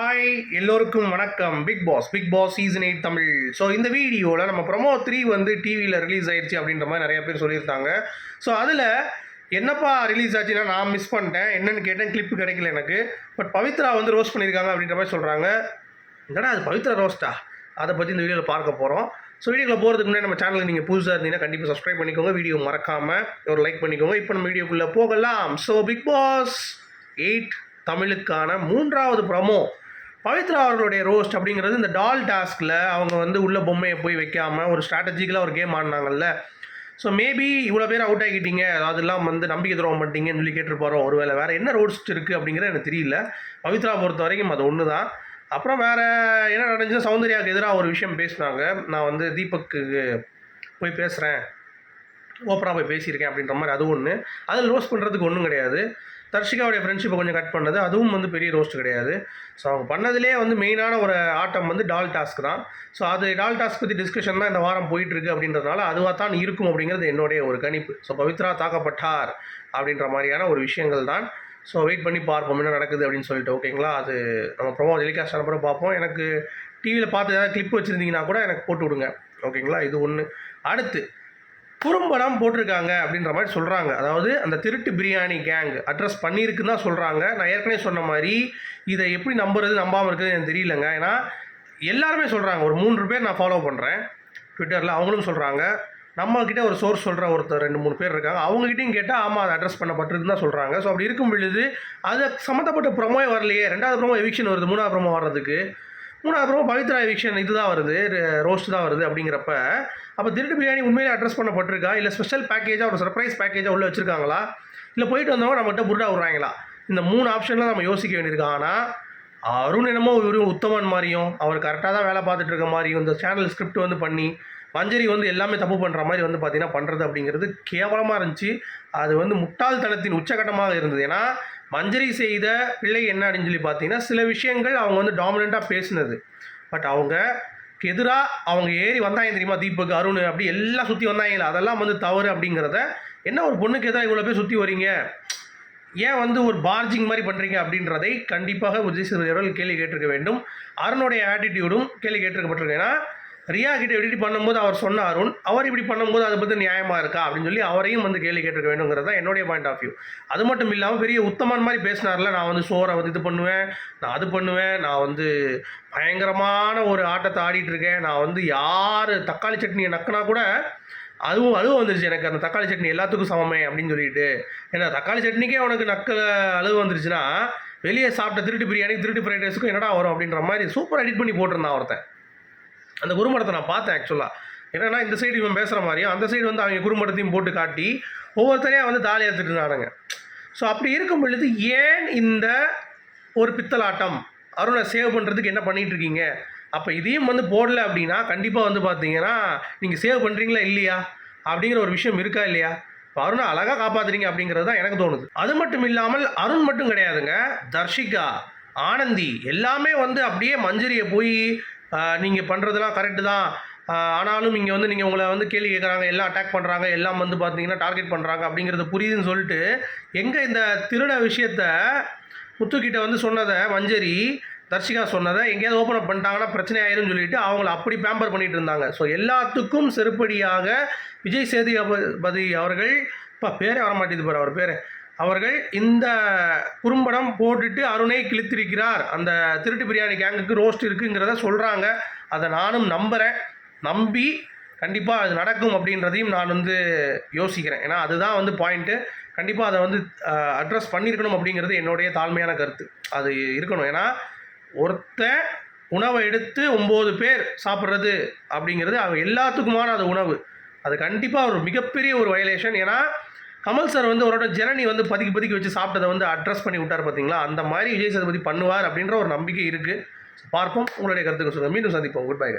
Hi எல்லோருக்கும் வணக்கம். Bigg Boss season 8 Tamil. So இந்த வீடியோவில் நம்ம ப்ரொமோ 3 வந்து டிவியில் ரிலீஸ் ஆயிடுச்சு அப்படின்ற மாதிரி நிறைய பேர் சொல்லியிருக்காங்க. ஸோ அதில் என்னப்பா ரிலீஸ் ஆச்சுன்னா நான் மிஸ் பண்ணிட்டேன், என்னென்னு கேட்டேன், கிளிப்பு கிடைக்கல எனக்கு. பட் பவித்ரா வந்து ரோஸ்ட் பண்ணியிருக்காங்க அப்படின்ற மாதிரி சொல்கிறாங்க. என்னடா அது பவித்ரா ரோஸ்ட்டா? அதை பற்றி இந்த வீடியோவில் பார்க்க போகிறோம். ஸோ வீடியோவில் போகிறதுக்கு முன்னாடி நம்ம சேனலுக்கு நீங்கள் புதுசாக இருந்தீங்கன்னா கண்டிப்பாக சப்ஸ்கிரைப் பண்ணிக்கோங்க, வீடியோ மறக்காமல் ஒரு லைக் பண்ணிக்கோங்க. இப்போ நம்ம வீடியோக்குள்ளே போகலாம். ஸோ பிக் பாஸ் 8 தமிழுக்கான 3வது ப்ரொமோ பவித்ரா அவர்களுடைய ரோஸ்ட் அப்படிங்கிறது இந்த டால் டாஸ்கில் அவங்க வந்து உள்ள பொம்மையை போய் வைக்காமல் ஒரு ஸ்ட்ராட்டஜிக்கலாக ஒரு கேம் ஆடினாங்கல்ல. ஸோ மேபி இவ்வளோ பேர் அவுட் ஆகிட்டீங்க, அதெல்லாம் வந்து நம்பிக்கை துரோகம் பண்ணிட்டீங்கன்னு சொல்லி கேட்டுருப்பாரோ. ஒரு வேளை வேறு என்ன ரோஸ்ட் இருக்குது அப்படிங்கிறது எனக்கு தெரியல. பவித்ரா பொறுத்த வரைக்கும் அது ஒன்று தான். அப்புறம் வேறு என்ன நடந்துச்சுன்னா சௌந்தர்யாவுக்கு எதிராக ஒரு விஷயம் பேசினாங்க. நான் வந்து தீபக்கு போய் பேசுகிறேன், ஓப்பனாக போய் பேசியிருக்கேன் அப்படின்ற மாதிரி அது ஒன்று. அதில் ரோஸ்ட் பண்ணுறதுக்கு ஒன்றும் கிடையாது. தர்ஷிகாவுடைய ஃப்ரெண்ட்ஷிப்பை கொஞ்சம் கட் பண்ணது அதுவும் வந்து பெரிய ரோஸ்ட் கிடையாது. ஸோ அவங்க பண்ணதிலே வந்து மெயினான ஒரு ஆட்டம் வந்து டால் டாஸ்க் தான். ஸோ அது டால் டாஸ்க் பற்றி டிஸ்கஷன் தான் இந்த வாரம் போயிட்டுருக்கு அப்படின்றதுனால அதுவாக தான் இருக்கும் அப்படிங்கிறது என்னுடைய ஒரு கணிப்பு. ஸோ பவித்ரா தாக்கப்பட்டார் அப்படின்ற மாதிரியான ஒரு விஷயங்கள் தான். ஸோ வெயிட் பண்ணி பார்ப்போம் என்ன நடக்குது அப்படின்னு சொல்லிட்டு. ஓகேங்களா? அது நம்ம ப்ரோமோ டெலிகாஸ்ட் அனுப்புறம் பார்ப்போம். எனக்கு டிவியில் பார்த்து ஏதாவது கிளிப் வச்சுருந்தீங்கன்னா கூட எனக்கு போட்டு விடுங்க. ஓகேங்களா? இது ஒன்று. அடுத்து குறும்படம் போட்டிருக்காங்க அப்படின்ற மாதிரி சொல்கிறாங்க. அதாவது அந்த திருட்டு பிரியாணி கேங் அட்ரஸ் பண்ணியிருக்குன்னு தான் சொல்கிறாங்க. நான் ஏற்கனவே சொன்ன மாதிரி இதை எப்படி நம்புறது நம்பாமல் இருக்குது எனக்கு தெரியலங்க. ஏன்னா எல்லாருமே சொல்கிறாங்க. ஒரு 3 பேர் நான் ஃபாலோ பண்ணுறேன் ட்விட்டரில், அவங்களும் சொல்கிறாங்க. நம்மக்கிட்ட ஒரு சோர்ஸ் சொல்கிற ஒருத்தர் 2-3 பேர் இருக்காங்க. அவங்ககிட்டையும் கேட்டால் ஆமாம் அது அட்ரஸ் பண்ணப்பட்டிருக்குன்னு தான் சொல்கிறாங்க. ஸோ அப்படி இருக்கும் பொழுது அது சம்மந்தப்பட்ட ப்ரொமோவே வரலையே. 2வது ப்ரொமோ எவிக்ஷன் வருது, 3வது ப்ரொமோ வர்றதுக்கு. 3வது ப்ரொமோ பவித்ரா எவிக்ஷன் இது தான் வருது, ரோஸ்ட் தான் வருது. அப்படிங்கிறப்ப அப்போ திருட்டு பிரியாணி உண்மையிலே அட்ரஸ் பண்ணப்பட்டிருக்கா, இல்லை ஸ்பெஷல் பேக்கேஜாக ஒரு சர்ப்ரைஸ் பேக்கேஜாக உள்ளே வச்சுருக்காங்களா, இல்லை போயிட்டு வந்தவங்க நம்மகிட்ட புருடா விட்றாங்களா? இந்த 3 ஆப்ஷனில் நம்ம யோசிக்க வேண்டியிருக்கு. ஆனால் அருண் என்னமோ ஒரு உத்தமன் மாதிரியும் அவர் கரெக்டாக தான் வேலை பார்த்துட்டு இருக்க மாதிரியும் இந்த சேனல் ஸ்கிரிப்ட் வந்து பண்ணி மஞ்சரி வந்து எல்லாமே தப்பு பண்ணுற மாதிரி வந்து பார்த்திங்கன்னா பண்ணுறது அப்படிங்கிறது கேவலமாக இருந்துச்சு. அது வந்து முட்டாள்தனத்தின் உச்சகட்டமாக இருந்தது. ஏன்னா மஞ்சரி செய்த பிள்ளை என்ன அப்படின்னு சொல்லி பார்த்தீங்கன்னா சில விஷயங்கள் அவங்க வந்து டாமினண்ட்டாக பேசினது. பட் அவங்க எதிராக அவங்க ஏறி வந்தாங்க தெரியுமா, தீபக், அருண் அப்படி எல்லாம் சுற்றி வந்தாங்களா, அதெல்லாம் வந்து தவறு. அப்படிங்கிறத என்ன ஒரு பொண்ணுக்கு எதிராக இவ்வளோ பேர் சுற்றி வரீங்க, ஏன் வந்து ஒரு பார்ஜிங் மாதிரி பண்ணுறீங்க அப்படின்றதை கண்டிப்பாக விஜய் சேதுபதி அவர்கள் கேள்வி கேட்டிருக்க வேண்டும். அருணுடைய ஆட்டிடியூடும் கேள்வி கேட்டிருக்கப்பட்டிருக்கு. ஏன்னா ரியா கிட்ட எப்படி பண்ணும்போது அவர் சொன்ன அருண், அவர் இப்படி பண்ணும்போது அதை பற்றி நியாயமாக இருக்கா அப்படின்னு சொல்லி அவரையும் வந்து கேள்வி கேட்டிருக்க வேண்டுங்கிறது தான் என்னுடைய பாயிண்ட் ஆஃப் வியூ. அது மட்டும் இல்லாமல் பெரிய உத்தமன் மாதிரி பேசினார்ல, நான் வந்து சோரை வந்து இது பண்ணுவேன், நான் அது பண்ணுவேன், நான் வந்து பயங்கரமான ஒரு ஆட்டத்தை ஆடிட்டுருக்கேன், நான் வந்து யார் தக்காளி சட்னியை நக்கினா கூட அழுவு வந்துருச்சு எனக்கு, அந்த தக்காளி சட்னி எல்லாத்துக்கும் சமமே அப்படின்னு சொல்லிட்டு. ஏன்னா தக்காளி சட்னிக்கே உனக்கு அழுவு வந்துருச்சுன்னா வெளியே சாப்பிட்ட திருட்டு பிரியாணி திருட்டு ஃப்ரைட் ரைஸுக்கும் என்னடா வரும் அப்படின்ற மாதிரி சூப்பர் எடிட் பண்ணி போட்டிருந்தான் ஒருத்தன். அந்த குறும்படத்தை நான் பார்த்தேன் ஆக்சுவலாக. என்னென்னா இந்த சைடு இவன் பேசுகிற மாதிரியும் அந்த சைடு வந்து அவங்க குறும்படத்தையும் போட்டு காட்டி ஒவ்வொருத்தரையாக வந்து தாலி எடுத்துட்டு இருந்தானுங்க. ஸோ அப்படி இருக்கும் பொழுது ஏன் இந்த ஒரு பித்தலாட்டம், அருணை சேவ் பண்ணுறதுக்கு என்ன பண்ணிகிட்டு இருக்கீங்க? அப்போ இதையும் வந்து போடல அப்படின்னா கண்டிப்பாக வந்து பார்த்தீங்கன்னா நீங்கள் சேவ் பண்ணுறீங்களா இல்லையா அப்படிங்கிற ஒரு விஷயம் இருக்கா இல்லையா? இப்போ அருணை அழகாக காப்பாற்றுறீங்க அப்படிங்கிறது தான் எனக்கு தோணுது. அது மட்டும் இல்லாமல் அருண் மட்டும் கிடையாதுங்க, தர்ஷிகா, ஆனந்தி எல்லாமே வந்து அப்படியே மஞ்சரியை போய் நீங்கள் பண்ணுறதுலாம் கரெக்டு தான், ஆனாலும் இங்கே வந்து நீங்கள் உங்களை வந்து கேள்வி கேட்குறாங்க, எல்லாம் அட்டாக் பண்ணுறாங்க, எல்லாம் வந்து பார்த்தீங்கன்னா டார்கெட் பண்ணுறாங்க அப்படிங்கிறது புரியுதுன்னு சொல்லிட்டு எங்கே இந்த திருட விஷயத்த முத்துக்கிட்ட வந்து சொன்னதை மஞ்சரி தர்ஷிகா சொன்னதை எங்கேயாவது ஓப்பன் அப் பண்ணிட்டாங்கன்னா பிரச்சனை ஆயிரும்னு சொல்லிட்டு அவங்கள அப்படி பேம்பர் பண்ணிகிட்டு இருந்தாங்க. ஸோ எல்லாத்துக்கும் செருப்படியாக விஜய் சேதுபதி அவர்கள், இப்போ பேரே வர மாட்டேது பாரு அவர் பேர், அவர்கள் இந்த குறும்படம் போட்டுட்டு அருணை கிழித்திருக்கிறார், அந்த திருட்டு பிரியாணி கேங்குக்கு ரோஸ்ட் இருக்குங்கிறத சொல்கிறாங்க. அதை நானும் நம்புகிறேன். நம்பி கண்டிப்பாக அது நடக்கும் அப்படின்றதையும் நான் வந்து யோசிக்கிறேன். ஏன்னா அதுதான் வந்து பாயிண்ட்டு. கண்டிப்பாக அதை வந்து அட்ரஸ் பண்ணியிருக்கணும் அப்படிங்கிறது என்னுடைய தாழ்மையான கருத்து. அது இருக்கணும். ஏன்னா ஒருத்தன் உணவை எடுத்து 9 பேர் சாப்பிட்றது அப்படிங்கிறது அவங்க எல்லாத்துக்குமான அது உணவு. அது கண்டிப்பாக ஒரு மிகப்பெரிய ஒரு வயலேஷன். ஏன்னா கமல் சார் வந்து ஒரு ஜனனி வந்து பதுக்கி வச்சு சாப்பிட்டதை வந்து அட்ரஸ் பண்ணி விட்டார் பார்த்தீங்களா, அந்த மாதிரி விஜய் சேதுபதி பண்ணுவார் அப்படின்ற ஒரு நம்பிக்கை இருக்குது. பார்ப்போம். உங்களுடைய கருத்துக்கு சொல்லுங்கள். மீண்டும் சந்திப்போம். Good bye.